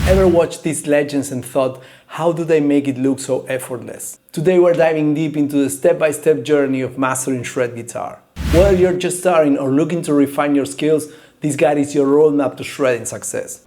Ever watched these legends and thought, how do they make it look so effortless? Today we're diving deep into the step-by-step journey of mastering shred guitar. Whether you're just starting or looking to refine your skills, this guide is your roadmap to shredding success.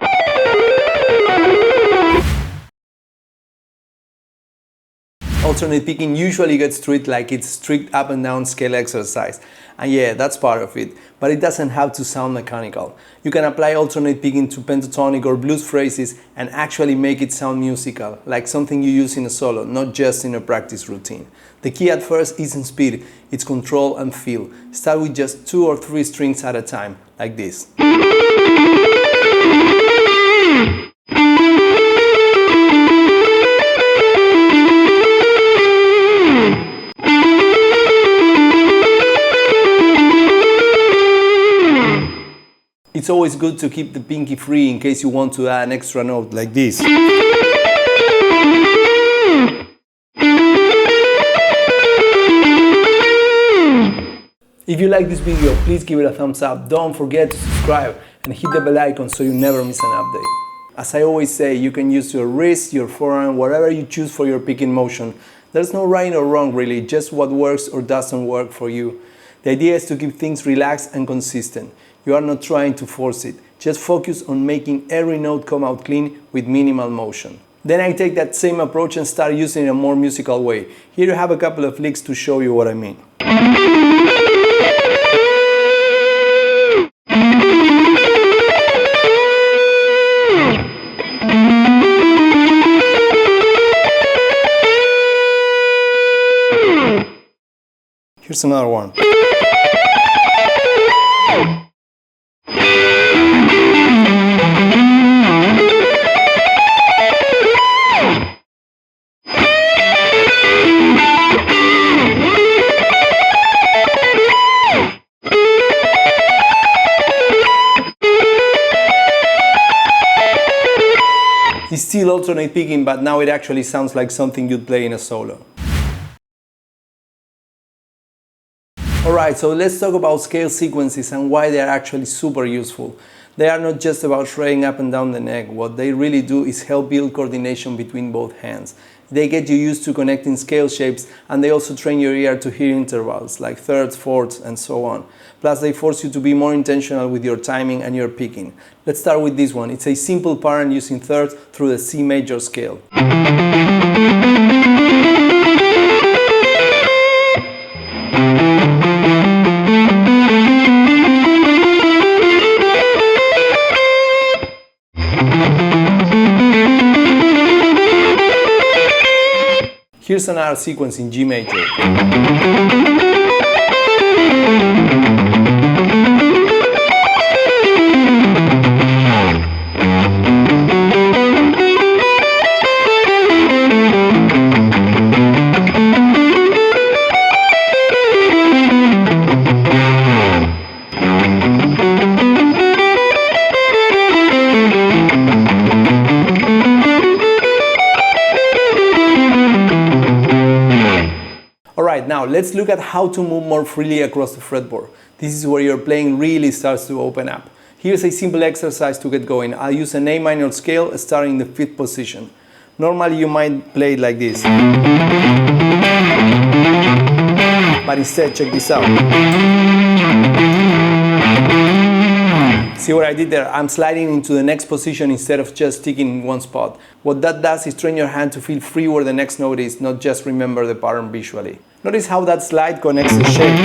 Alternate picking usually gets treated like it's strict up and down scale exercise. And yeah, that's part of it, but it doesn't have to sound mechanical. You can apply alternate picking to pentatonic or blues phrases and actually make it sound musical, like something you use in a solo, not just in a practice routine. The key at first isn't speed, it's control and feel. Start with just 2 or 3 strings at a time, like this. It's always good to keep the pinky free in case you want to add an extra note like this. If you like this video, please give it a thumbs up. Don't forget to subscribe and hit the bell icon so you never miss an update. As I always say, you can use your wrist, your forearm, whatever you choose for your picking motion. There's no right or wrong really, just what works or doesn't work for you. The idea is to keep things relaxed and consistent. You are not trying to force it, just focus on making every note come out clean with minimal motion. Then I take that same approach and start using it in a more musical way. Here you have a couple of licks to show you what I mean. Here's another one. It's still alternate picking, but now it actually sounds like something you'd play in a solo. Alright, so let's talk about scale sequences and why they are actually super useful. They are not just about shredding up and down the neck. What they really do is help build coordination between both hands. They get you used to connecting scale shapes, and they also train your ear to hear intervals like thirds, fourths, and so on. Plus they force you to be more intentional with your timing and your picking. Let's start with this one. It's a simple pattern using thirds through the C major scale. Here's another sequence in G major. Now let's look at how to move more freely across the fretboard. This is where your playing really starts to open up. Here's a simple exercise to get going. I'll use an A minor scale starting in the 5th position. Normally you might play it like this. But instead, check this out. See what I did there? I'm sliding into the next position instead of just sticking in one spot. What that does is train your hand to feel free where the next note is, not just remember the pattern visually. Notice how that slide connects the shapes.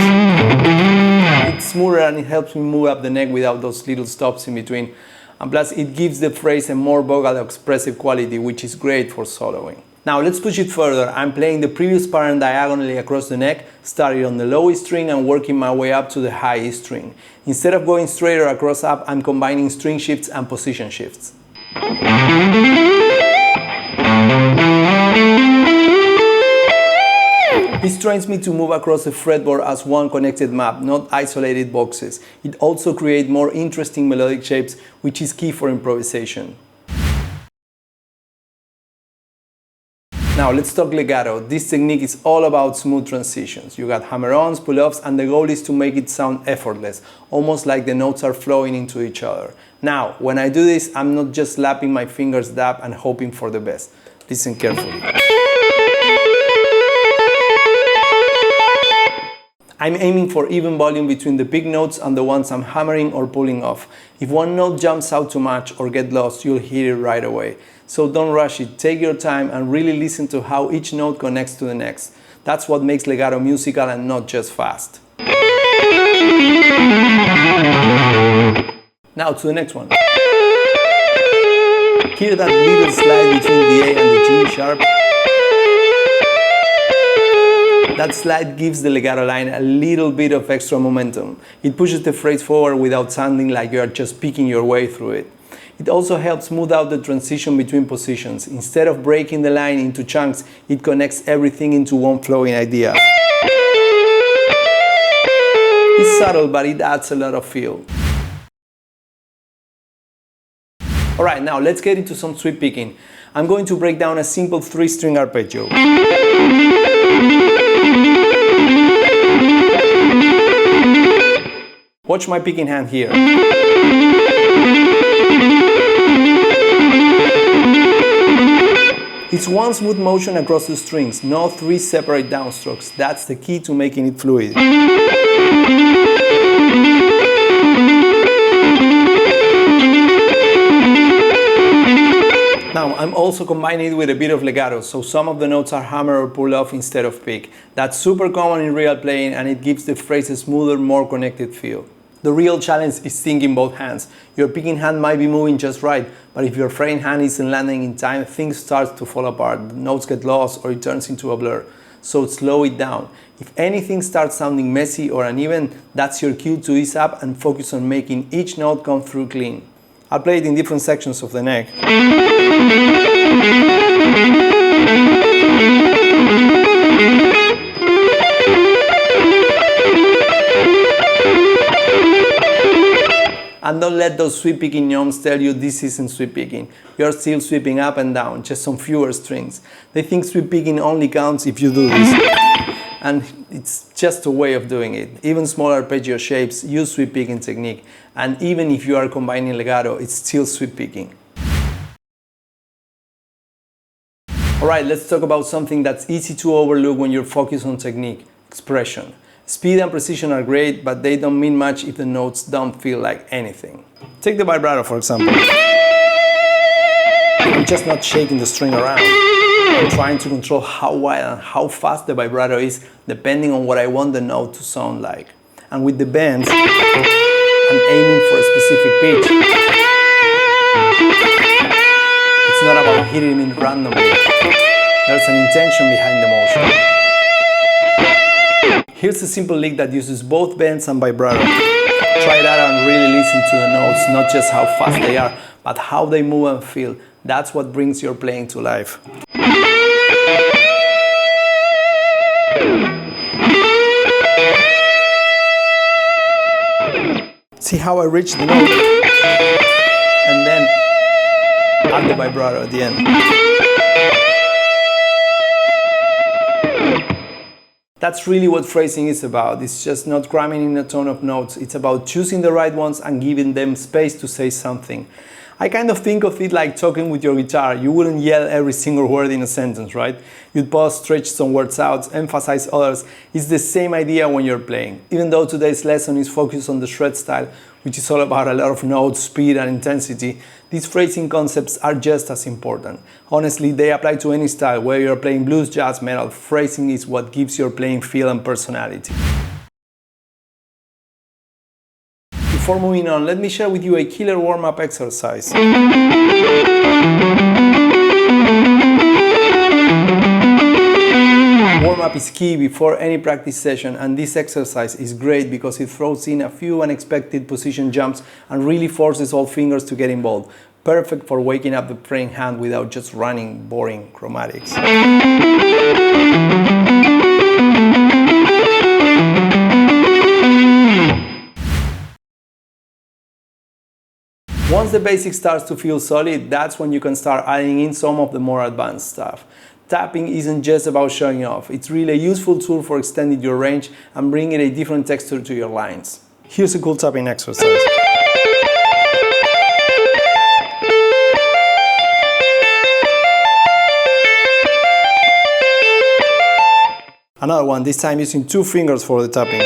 It's smoother and it helps me move up the neck without those little stops in between. And plus it gives the phrase a more vocal expressive quality, which is great for soloing. Now let's push it further. I'm playing the previous pattern diagonally across the neck, starting on the low E string and working my way up to the high E string. Instead of going straight or across up, I'm combining string shifts and position shifts. This trains me to move across the fretboard as one connected map, not isolated boxes. It also creates more interesting melodic shapes, which is key for improvisation. Now let's talk legato. This technique is all about smooth transitions. You got hammer-ons, pull-offs, and the goal is to make it sound effortless, almost like the notes are flowing into each other. Now, when I do this, I'm not just slapping my fingers dab and hoping for the best. Listen carefully. I'm aiming for even volume between the big notes and the ones I'm hammering or pulling off. If one note jumps out too much or get lost, you'll hear it right away. So don't rush it, take your time and really listen to how each note connects to the next. That's what makes legato musical and not just fast. Now to the next one. Hear that little slide between the A and the G sharp? That slide gives the legato line a little bit of extra momentum. It pushes the phrase forward without sounding like you are just picking your way through it. It also helps smooth out the transition between positions. Instead of breaking the line into chunks, it connects everything into one flowing idea. It's subtle, but it adds a lot of feel. Alright, now let's get into some sweep picking. I'm going to break down a simple 3-string arpeggio. Watch my picking hand here. It's one smooth motion across the strings, no 3 separate downstrokes. That's the key to making it fluid. Now, I'm also combining it with a bit of legato, so some of the notes are hammer or pull off instead of pick. That's super common in real playing and it gives the phrase a smoother, more connected feel. The real challenge is syncing both hands. Your picking hand might be moving just right, but if your fretting hand isn't landing in time, things start to fall apart, the notes get lost or it turns into a blur. So slow it down. If anything starts sounding messy or uneven, that's your cue to ease up and focus on making each note come through clean. I'll play it in different sections of the neck. And don't let those sweep picking gnomes tell you this isn't sweep picking. You're still sweeping up and down, just on fewer strings. They think sweep picking only counts if you do this. And it's just a way of doing it. Even small arpeggio shapes use sweep picking technique. And even if you are combining legato, it's still sweep picking. Alright, let's talk about something that's easy to overlook when you're focused on technique: expression. Speed and precision are great, but they don't mean much if the notes don't feel like anything. Take the vibrato, for example. I'm just not shaking the string around. I'm trying to control how wide and how fast the vibrato is, depending on what I want the note to sound like. And with the bends, I'm aiming for a specific pitch. It's not about hitting it randomly. There's an intention behind the motion. Here's a simple lick that uses both bends and vibrato. Try it out and really listen to the notes, not just how fast they are, but how they move and feel. That's what brings your playing to life. See how I reach the note and then add the vibrato at the end. That's really what phrasing is about. It's just not cramming in a ton of notes. It's about choosing the right ones and giving them space to say something. I kind of think of it like talking with your guitar. You wouldn't yell every single word in a sentence, right? You'd pause, stretch some words out, emphasize others. It's the same idea when you're playing. Even though today's lesson is focused on the shred style, which is all about a lot of notes, speed and intensity, these phrasing concepts are just as important. Honestly, they apply to any style. Whether you're playing blues, jazz, metal, phrasing is what gives your playing feel and personality. Before moving on, let me share with you a killer warm-up exercise. Warm-up is key before any practice session, and this exercise is great because it throws in a few unexpected position jumps and really forces all fingers to get involved. Perfect for waking up the praying hand without just running boring chromatics. Once the basic starts to feel solid, that's when you can start adding in some of the more advanced stuff. Tapping isn't just about showing off, it's really a useful tool for extending your range and bringing a different texture to your lines. Here's a cool tapping exercise. Another one, this time using 2 fingers for the tapping.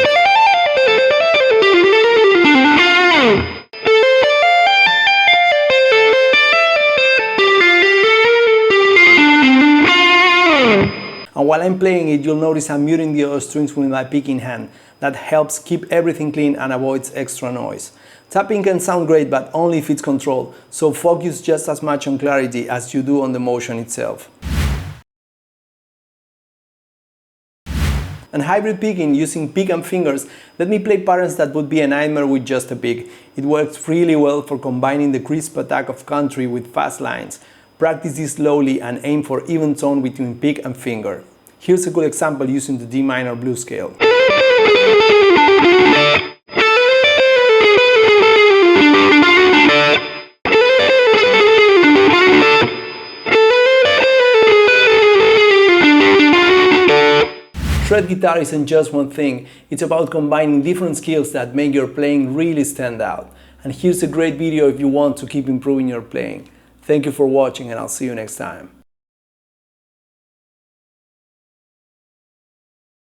And while I'm playing it, you'll notice I'm muting the other strings with my picking hand. That helps keep everything clean and avoids extra noise. Tapping can sound great, but only if it's controlled, so focus just as much on clarity as you do on the motion itself. And hybrid picking using pick and fingers, let me play patterns that would be a nightmare with just a pick. It works really well for combining the crisp attack of country with fast lines. Practice this slowly and aim for even tone between pick and finger. Here's a cool example using the D minor blues scale. Shred guitar isn't just one thing, it's about combining different skills that make your playing really stand out. And here's a great video if you want to keep improving your playing. Thank you for watching and I'll see you next time.